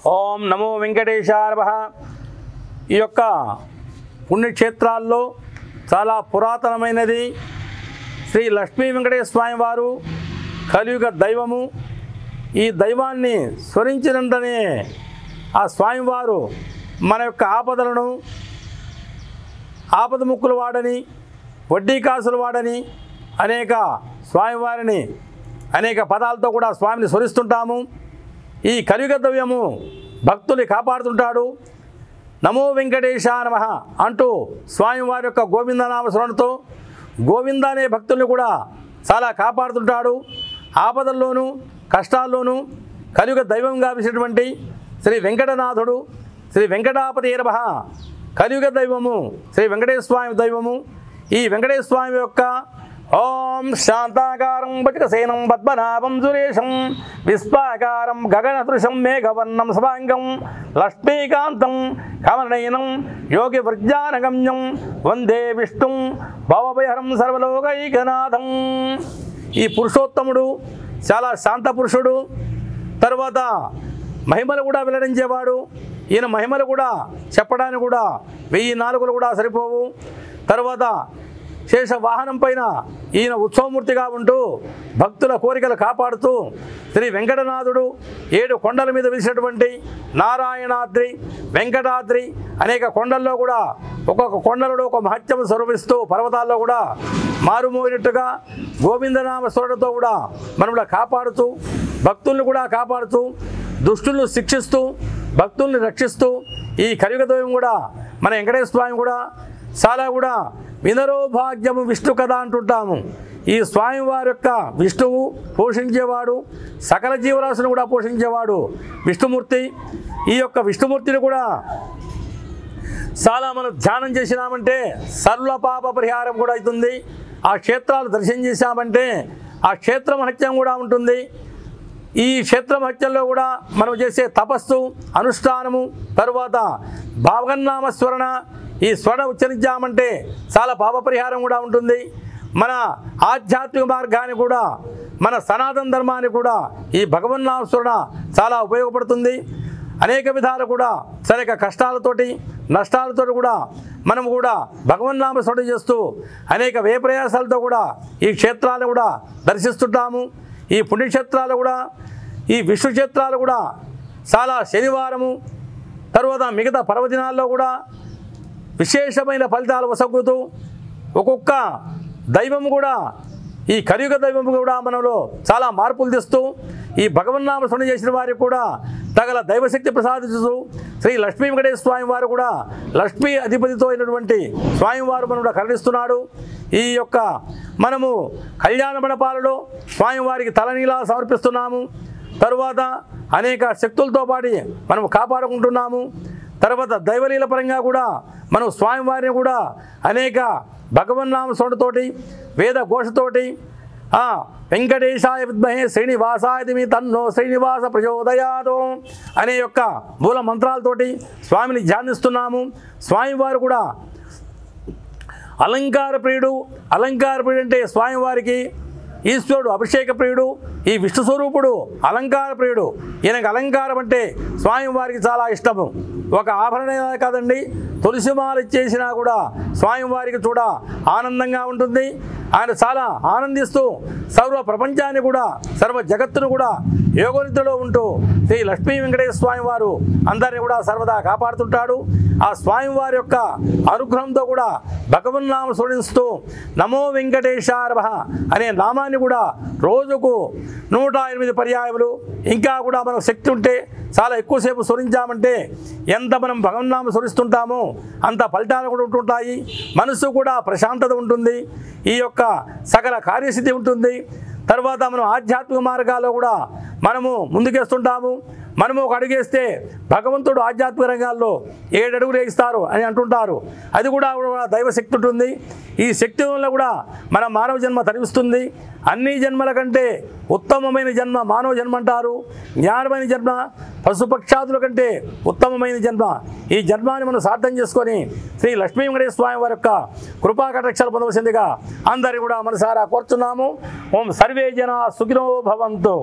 ఓం నమో వెంకటేశాయ నమః. ఈ యొక్క పుణ్యక్షేత్రాల్లో చాలా పురాతనమైనది శ్రీ లక్ష్మీ వెంకటేశ్వర స్వామి వారు కలియుగ దైవము. ఈ దైవాన్ని స్మరించినంతనే ఆ స్వామివారు మన యొక్క ఆపదలను ఆపద ముక్కులు వాడని వడ్డీ కాసులు వాడని అనేక స్వామివారిని అనేక పదాలతో కూడా స్వామిని స్మరిస్తుంటాము. ఈ కలియుగ దైవము భక్తుల్ని కాపాడుతుంటాడు. నమో వెంకటేశాయ నమః అంటూ స్వామివారి యొక్క గోవిందనామ స్మరణతో గోవింద అనే భక్తుల్ని కూడా చాలా కాపాడుతుంటాడు. ఆపదల్లోనూ కష్టాల్లోనూ కలియుగ దైవంగా విసినటువంటి శ్రీ వెంకటనాథుడు శ్రీ వెంకటాపతి నమః. కలియుగ దైవము శ్రీ వెంకటేశ్వర స్వామి దైవము. ఈ వెంకటేశ్వర స్వామి యొక్క ఓం శాంతాకారం భజకసేనం పద్మనాభం సురేశం విశ్వాకారం గగనదృశం మేఘవర్ణం శుభాంగం లక్ష్మీకాంతం కమలనయనం యోగి వృజ్ఞానగమ్యం వందే విష్ణుం భవభయహరం సర్వలోకైకనాథం. ఈ పురుషోత్తముడు చాలా శాంత పురుషుడు. తర్వాత మహిమలు కూడా వెల్లడించేవాడు. ఈయన మహిమలు కూడా చెప్పడానికి కూడా 1000 నాలుకలు కూడా సరిపోవు. తర్వాత శేష వాహనం పైన ఈయన ఉత్సవమూర్తిగా ఉంటూ భక్తుల కోరికలు కాపాడుతూ శ్రీ వెంకటనాథుడు 7 కొండల మీద వేసినటువంటి నారాయణాద్రి వెంకటాద్రి అనేక కొండల్లో కూడా ఒక్కొక్క కొండలలో ఒక మహత్యం స్వరూపిస్తూ పర్వతాల్లో కూడా మారుమోగినట్టుగా గోవిందనామ స్మరణతో కూడా మనల్ని కాపాడుతూ భక్తుల్ని కూడా కాపాడుతూ దుష్టులను శిక్షిస్తూ భక్తుల్ని రక్షిస్తూ ఈ కలియుగ దైవం కూడా మన వెంకటేశ్వర స్వామి కూడా చాలా కూడా వినరో భాగ్యము విష్ణు కథ అంటుంటాము. ఈ స్వామివారి యొక్క విష్ణువు పోషించేవాడు, సకల జీవరాశులను కూడా పోషించేవాడు విష్ణుమూర్తి. ఈ యొక్క విష్ణుమూర్తిని కూడా చాలా మనం ధ్యానం చేసినామంటే సర్వ పాప పరిహారం కూడా అవుతుంది. ఆ క్షేత్రాలు దర్శనం చేశామంటే ఆ క్షేత్ర మహత్యం కూడా ఉంటుంది. ఈ క్షేత్ర మహత్యంలో కూడా మనం చేసే తపస్సు అనుష్ఠానము తర్వాత భావగన్నామస్మరణ ఈ స్వర ఉచ్చరించామంటే చాలా పాప పరిహారం కూడా ఉంటుంది. మన ఆధ్యాత్మిక మార్గాన్ని కూడా మన సనాతన ధర్మాన్ని కూడా ఈ భగవన్నామస్మరణ చాలా ఉపయోగపడుతుంది. అనేక విధాలు కూడా అనేక కష్టాలతోటి నష్టాలతో కూడా మనం కూడా భగవన్నామస్మరణ చేస్తూ అనేక వ్యయప్రయాసాలతో కూడా ఈ క్షేత్రాలను కూడా దర్శిస్తుంటాము. ఈ పుణ్యక్షేత్రాలు కూడా ఈ విశ్వక్షేత్రాలు కూడా చాలా శనివారము తర్వాత మిగతా పర్వదినాల్లో కూడా విశేషమైన ఫలితాలు వసగుతూ ఒక్కొక్క దైవము కూడా ఈ కలియుగ దైవము కూడా మనలో చాలా మార్పులు తెస్తూ ఈ భగవన్నామ స్మరణ చేసిన వారికి కూడా తగల దైవశక్తి ప్రసాదిస్తూ శ్రీ లక్ష్మీ వెంకటేశ్వర స్వామి వారు కూడా లక్ష్మీ అధిపతితో అయినటువంటి స్వామివారు మనం కరుణిస్తున్నాడు. ఈ యొక్క మనము కళ్యాణ మండపాలలో స్వామివారికి తలనీలా సమర్పిస్తున్నాము. తరువాత అనేక శక్తులతో పాటు మనం కాపాడుకుంటున్నాము. తర్వాత దైవలీల పరంగా కూడా మనం స్వామివారిని కూడా అనేక భగవన్నామ స్మరణతోటి వేద ఘోషతోటి వెంకటేశాయ విద్మహే శ్రీనివాసాయ ధీమహి తన్నో శ్రీనివాస ప్రచోదయాత్ అనే యొక్క మూల మంత్రాలతోటి స్వామిని ధ్యానిస్తున్నాము. స్వామివారు కూడా అలంకార ప్రియుడు. అలంకార ప్రియుడు అంటే స్వామివారికి ఈశ్వరుడు అభిషేక ప్రియుడు. ఈ విష్ణు స్వరూపుడు అలంకార ప్రియుడు. ఈయనకు అలంకారం అంటే స్వామివారికి చాలా ఇష్టము. ఒక ఆభరణమే కాదండి, తులసిమాల ఇచ్చేసినా కూడా స్వామివారికి చూడ ఆనందంగా ఉంటుంది. ఆయన చాలా ఆనందిస్తూ సర్వ ప్రపంచాన్ని కూడా సర్వ జగత్తును కూడా యోగనిద్రలో ఉంటూ శ్రీ లక్ష్మీ వెంకటేశ్వర స్వామి వారు అందరినీ కూడా సర్వదా కాపాడుతుంటాడు. ఆ స్వామివారి యొక్క అనుగ్రహంతో కూడా భగవన్నామ స్మరిస్తూ నమో వెంకటేశాయ నమః అనే నామాన్ని కూడా రోజుకు 108 పర్యాయములు ఇంకా కూడా మనకు శక్తి ఉంటే చాలా ఎక్కువసేపు స్మరించామంటే ఎంత మనం భగవన్నామ స్మరిస్తుంటామో అంత ఫలితాలు కూడా ఉంటుంటాయి. మనసు కూడా ప్రశాంతత ఉంటుంది. ఈ యొక్క సకల కార్యసిద్ధి ఉంటుంది. తర్వాత మనం ఆధ్యాత్మిక మార్గాల్లో కూడా మనము ముందుకేస్తుంటాము. మనము ఒక అడుగేస్తే భగవంతుడు ఆధ్యాత్మిక రంగాల్లో 7 అడుగులు వేయిస్తారు అని అంటుంటారు. అది కూడా దైవశక్తి ఉంటుంది. ఈ శక్తి వల్ల కూడా మన మానవ జన్మ తరిస్తుంది. అన్ని జన్మల కంటే ఉత్తమమైన జన్మ మానవ జన్మ అంటారు. జ్ఞానమైన జన్మ పశుపక్షాదుల కంటే ఉత్తమమైన జన్మ. ఈ జన్మాన్ని మనం సార్థం చేసుకొని శ్రీ లక్ష్మీ వెంకటేశ్వర స్వామి వారి యొక్క కృపా కటాక్షాలు పొందవలసిందిగా అందరినీ కూడా మనసారా కోరుతున్నాము. ఓం సర్వే జనా సుఖినో భవంతు.